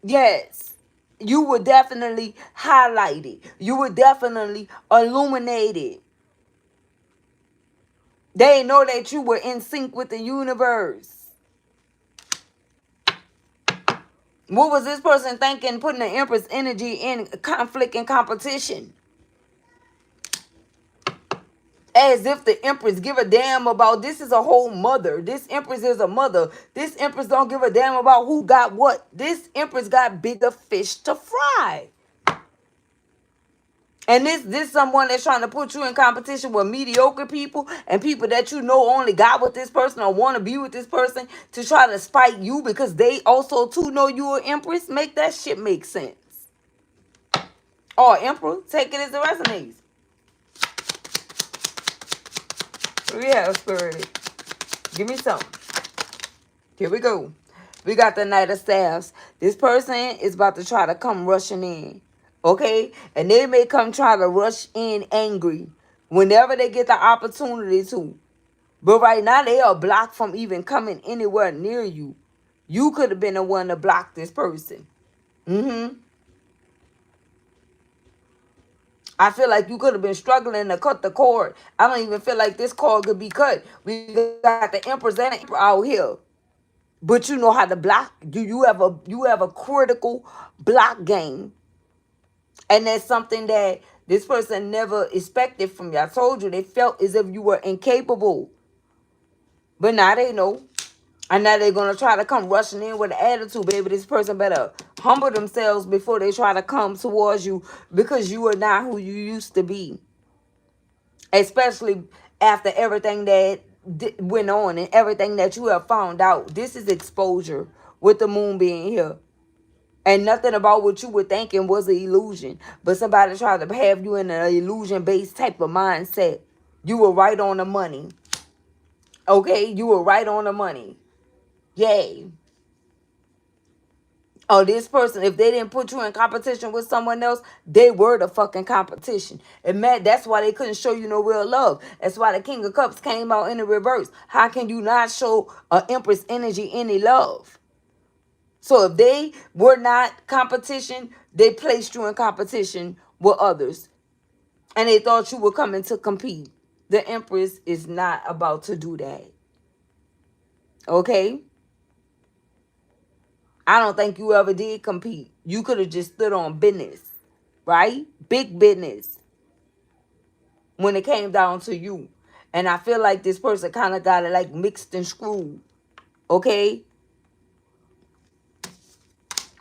Yes. You were definitely highlighted. You were definitely illuminated. They know that you were in sync with the universe. What was this person thinking, putting the Empress energy in conflict and competition? As if the Empress give a damn about, this is a whole mother. This Empress is a mother. This Empress don't give a damn about who got what. This Empress got bigger fish to fry. And this someone that's trying to put you in competition with mediocre people and people that you know only got with this person or want to be with this person to try to spite you because they also too know you're an Empress. Make that shit make sense. Or Emperor, take it as it resonates. We have Spirit. Give me some. Here we go. We got the Knight of Staffs. This person is about to try to come rushing in. Okay? And they may come try to rush in angry whenever they get the opportunity to. But right now, they are blocked from even coming anywhere near you. You could have been the one to block this person. I feel like you could have been struggling to cut the cord. I don't even feel like this cord could be cut. We got the Empress and the Emperor out here. But you know how to block. You have a critical block game. And that's something that this person never expected from you. I told you they felt as if you were incapable. But now they know. And now they're going to try to come rushing in with an attitude, baby. This person better humble themselves before they try to come towards you, because you are not who you used to be. Especially after everything that went on and everything that you have found out. This is exposure with the moon being here. And nothing about what you were thinking was an illusion. But somebody tried to have you in an illusion-based type of mindset. You were right on the money. Okay? You were right on the money. Yay. Oh, this person, if they didn't put you in competition with someone else, they were the fucking competition. And man, that's why they couldn't show you no real love. That's why the King of Cups came out in the reverse. How can you not show an Empress energy any love? So if they were not competition, they placed you in competition with others. And they thought you were coming to compete. The Empress is not about to do that. Okay? I don't think you ever did compete. You could have just stood on business, right? Big business when it came down to you. And I feel like this person kind of got it like mixed and screwed, okay?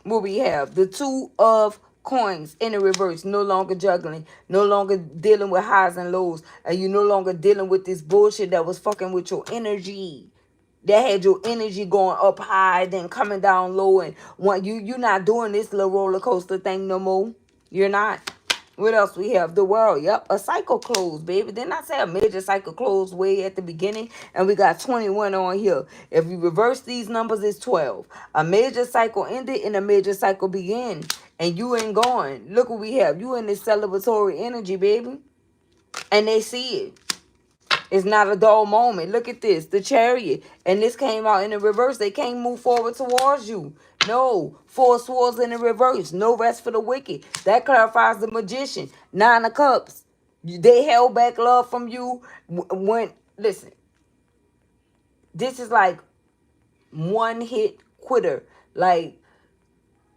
What we have? The Two of Coins in the reverse. No longer juggling. No longer dealing with highs and lows. And you no longer dealing with this bullshit that was fucking with your energy. That had your energy going up high, then coming down low, and you're not doing this little roller coaster thing no more. You're not. What else we have? The World. Yep, a cycle closed, baby. Didn't I say a major cycle closed way at the beginning? And we got 21 on here. If you reverse these numbers, it's 12. A major cycle ended and a major cycle began. And you ain't going. Look what we have. You in this celebratory energy, baby. And they see it. It's not a dull moment. Look at this. The Chariot. And this came out in the reverse. They can't move forward towards you. No. Four Swords in the reverse. No rest for the wicked. That clarifies the Magician. Nine of Cups. They held back love from you when, listen, this is like one hit quitter. Like,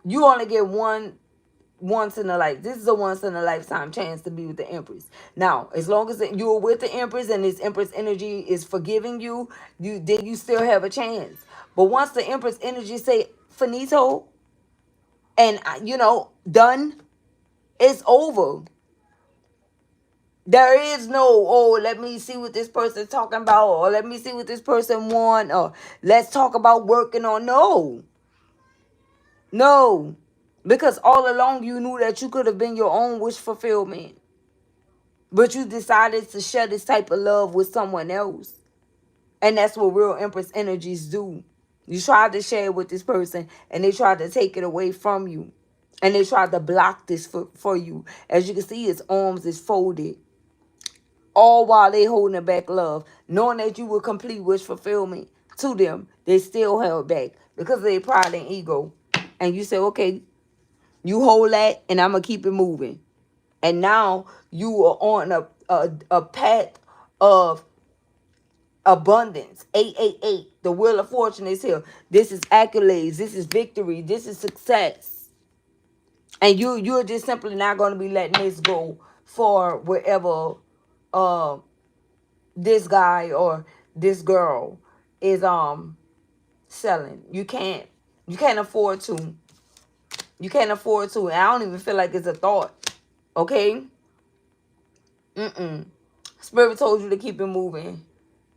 you only get once in a life. This is a once in a lifetime chance to be with the Empress. Now, as long as you're with the Empress and this Empress energy is forgiving you, then you still have a chance. But once the Empress energy say finito and done, it's over. There is no, oh, let me see what this person's talking about, or let me see what this person want, or let's talk about working on. No. Because all along you knew that you could have been your own wish fulfillment. But you decided to share this type of love with someone else. And that's what real Empress energies do. You tried to share it with this person and they tried to take it away from you. And they tried to block this for you. As you can see, his arms is folded. All while they holding back love. Knowing that you will complete wish fulfillment to them, they still held back because of their pride and ego. And you say, okay, you hold that and I'm going to keep it moving. And now you are on a path of abundance. 888. The Wheel of Fortune is here. This is accolades. This is victory. This is success. And you're just simply not going to be letting this go for wherever this guy or this girl is selling. You can't afford to. You can't afford to. And I don't even feel like it's a thought. Okay? Spirit told you to keep it moving.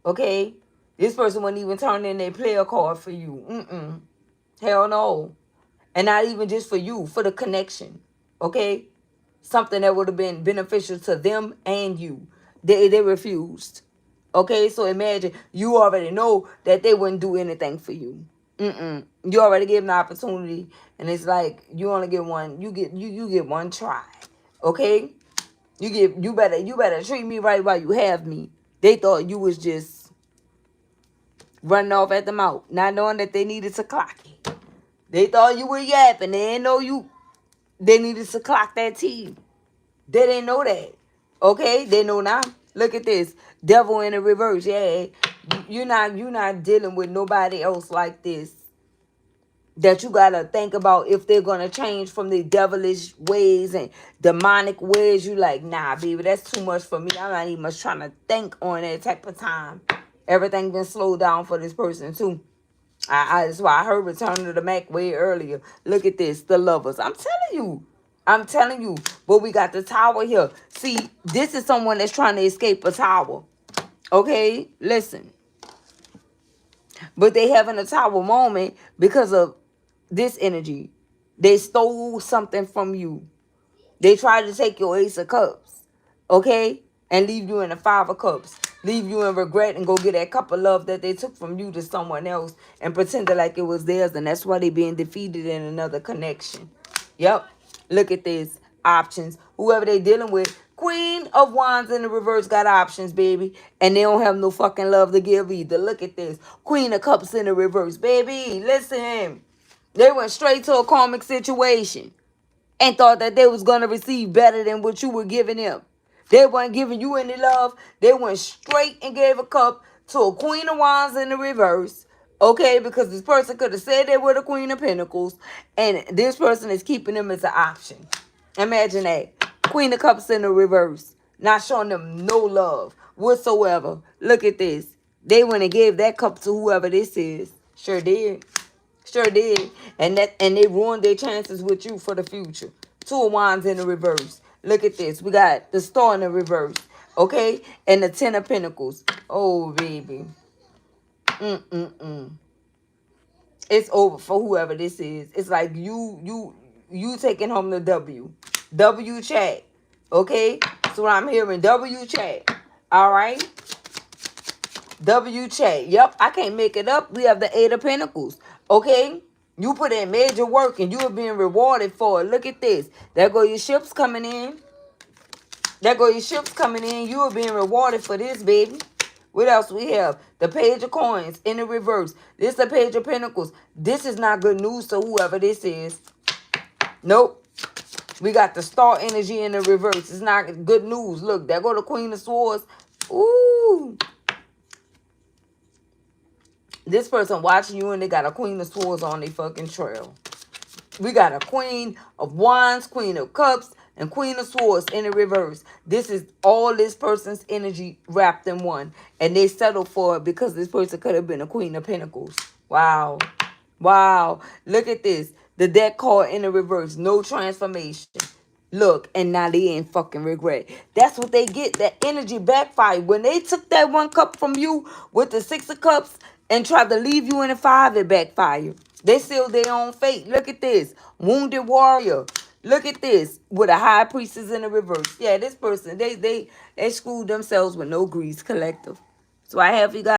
Okay? This person wouldn't even turn in their player card for you. Hell no. And not even just for you, for the connection. Okay? Something that would have been beneficial to them and you. They refused. Okay? So imagine, you already know that they wouldn't do anything for you. You already gave them the opportunity, and it's like you only get one. You get one try. Okay? You better treat me right while you have me. They thought you was just running off at the mouth, not knowing that they needed to clock it. They thought you were yapping. They didn't know they needed to clock that T. They didn't know that. Okay? They know now. Look at this. Devil in the reverse. Yeah. You're not dealing with nobody else like this. That you gotta think about if they're gonna change from the devilish ways and demonic ways. You like, nah, baby, that's too much for me. I'm not even much trying to think on that type of time. Everything been slowed down for this person too. That's why I heard Return of the Mac way earlier. Look at this, the lovers. I'm telling you. I'm telling you. But we got the tower here. See, this is someone that's trying to escape a tower. Okay? Listen. But they having a tower moment because of this energy. They stole something from you. They tried to take your Ace of Cups, okay? And leave you in the Five of Cups. Leave you in regret and go get that cup of love that they took from you to someone else and pretended like it was theirs. And that's why they being defeated in another connection. Yep. Look at this. Options. Whoever they dealing with. Queen of Wands in the reverse got options, baby. And they don't have no fucking love to give either. Look at this. Queen of Cups in the reverse, baby. Listen. They went straight to a karmic situation and thought that they was going to receive better than what you were giving them. They weren't giving you any love. They went straight and gave a cup to a Queen of Wands in the reverse. Okay, because this person could have said they were the Queen of Pentacles, and this person is keeping them as an option. Imagine that. Queen of Cups in the reverse. Not showing them no love whatsoever. Look at this. They went and gave that cup to whoever this is. Sure did. Sure did. And they ruined their chances with you for the future. Two of Wands in the reverse. Look at this. We got the Star in the reverse. Okay? And the Ten of Pentacles. Oh, baby. It's over for whoever this is. It's like you taking home the W. W chat. Okay? That's what I'm hearing. W chat. All right? W chat. Yep, I can't make it up. We have the Eight of Pentacles. Okay? You put in major work and you are being rewarded for it. Look at this. There go your ships coming in. There go your ships coming in. You are being rewarded for this, baby. What else we have? The Page of Coins in the reverse. This is the Page of Pentacles. This is not good news to whoever this is. Nope. We got the Star energy in the reverse. It's not good news. Look, there go the Queen of Swords. Ooh. This person watching you and they got a Queen of Swords on their fucking trail. We got a Queen of Wands, Queen of Cups, and Queen of Swords in the reverse. This is all this person's energy wrapped in one. And they settled for it because this person could have been a Queen of Pentacles. Wow. Wow. Look at this. The deck card in the reverse. No transformation. Look, and now they ain't fucking regret. That's what they get. That energy backfired. When they took that one cup from you with the Six of Cups and tried to leave you in the Five, it backfired. They sealed their own fate. Look at this. Wounded warrior. Look at this. With a High Priestess in the reverse. Yeah, this person, they screwed themselves with no grease collective. So I have you guys.